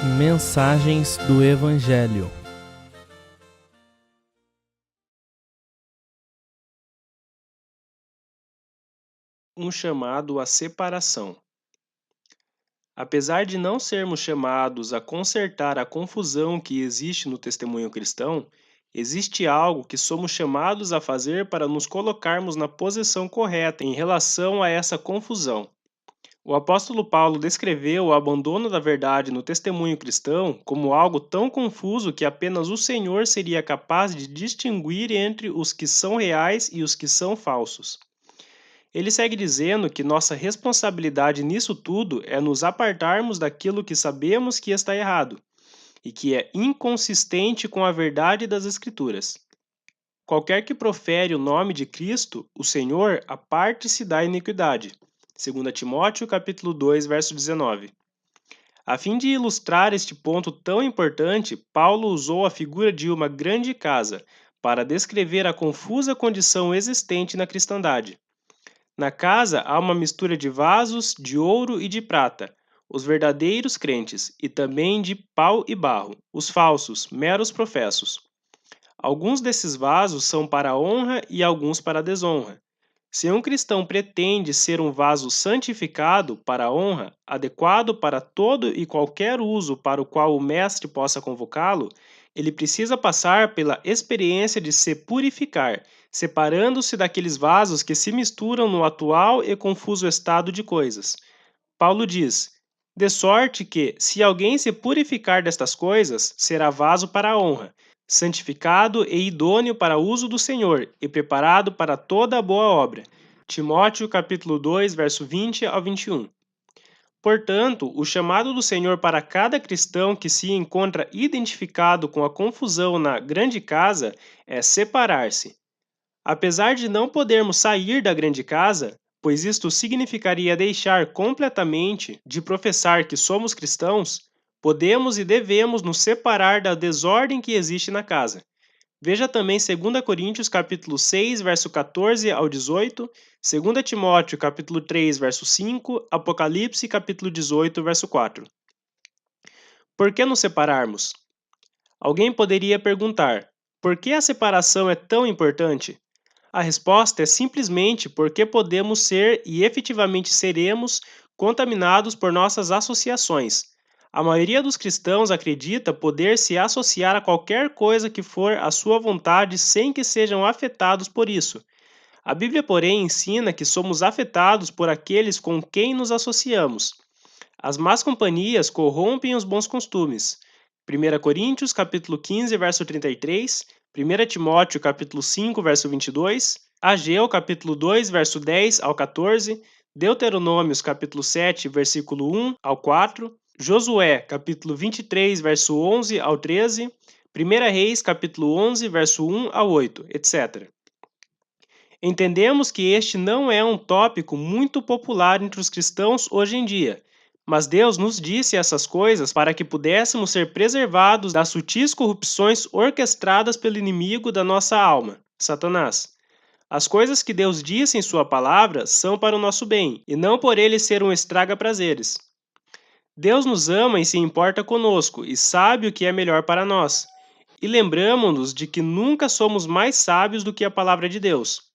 Mensagens do Evangelho. Um chamado à separação. Apesar de não sermos chamados a consertar a confusão que existe no testemunho cristão, existe algo que somos chamados a fazer para nos colocarmos na posição correta em relação a essa confusão. O apóstolo Paulo descreveu o abandono da verdade no testemunho cristão como algo tão confuso que apenas o Senhor seria capaz de distinguir entre os que são reais e os que são falsos. Ele segue dizendo que nossa responsabilidade nisso tudo é nos apartarmos daquilo que sabemos que está errado e que é inconsistente com a verdade das Escrituras. Qualquer que profere o nome de Cristo, o Senhor, aparte-se da iniquidade. 2 Timóteo capítulo 2, verso 19. A fim de ilustrar este ponto tão importante, Paulo usou a figura de uma grande casa para descrever a confusa condição existente na cristandade. Na casa há uma mistura de vasos, de ouro e de prata, os verdadeiros crentes, e também de pau e barro, os falsos, meros professos. Alguns desses vasos são para a honra e alguns para a desonra. Se um cristão pretende ser um vaso santificado para a honra, adequado para todo e qualquer uso para o qual o mestre possa convocá-lo, ele precisa passar pela experiência de se purificar, separando-se daqueles vasos que se misturam no atual e confuso estado de coisas. Paulo diz: de sorte que, se alguém se purificar destas coisas, será vaso para a honra, santificado e idôneo para o uso do Senhor e preparado para toda a boa obra. Timóteo capítulo 2, verso 20 ao 21. Portanto, o chamado do Senhor para cada cristão que se encontra identificado com a confusão na grande casa é separar-se. Apesar de não podermos sair da grande casa, pois isto significaria deixar completamente de professar que somos cristãos, podemos e devemos nos separar da desordem que existe na casa. Veja também 2 Coríntios capítulo 6, verso 14 ao 18, 2 Timóteo capítulo 3, verso 5, Apocalipse capítulo 18, verso 4. Por que nos separarmos? Alguém poderia perguntar: por que a separação é tão importante? A resposta é simplesmente porque podemos ser e efetivamente seremos contaminados por nossas associações. A maioria dos cristãos acredita poder se associar a qualquer coisa que for à sua vontade sem que sejam afetados por isso. A Bíblia, porém, ensina que somos afetados por aqueles com quem nos associamos. As más companhias corrompem os bons costumes. 1 Coríntios capítulo 15, verso 33, 1 Timóteo capítulo 5, verso 22, Ageu capítulo 2, verso 10 ao 14, Deuteronômios capítulo 7, versículo 1 ao 4, Josué capítulo 23, verso 11 ao 13, 1 Reis capítulo 11, verso 1 ao 8, etc. Entendemos que este não é um tópico muito popular entre os cristãos hoje em dia, mas Deus nos disse essas coisas para que pudéssemos ser preservados das sutis corrupções orquestradas pelo inimigo da nossa alma, Satanás. As coisas que Deus disse em sua palavra são para o nosso bem, e não por ele ser um estraga-prazeres. Deus nos ama e se importa conosco, e sabe o que é melhor para nós. E lembramo-nos de que nunca somos mais sábios do que a palavra de Deus.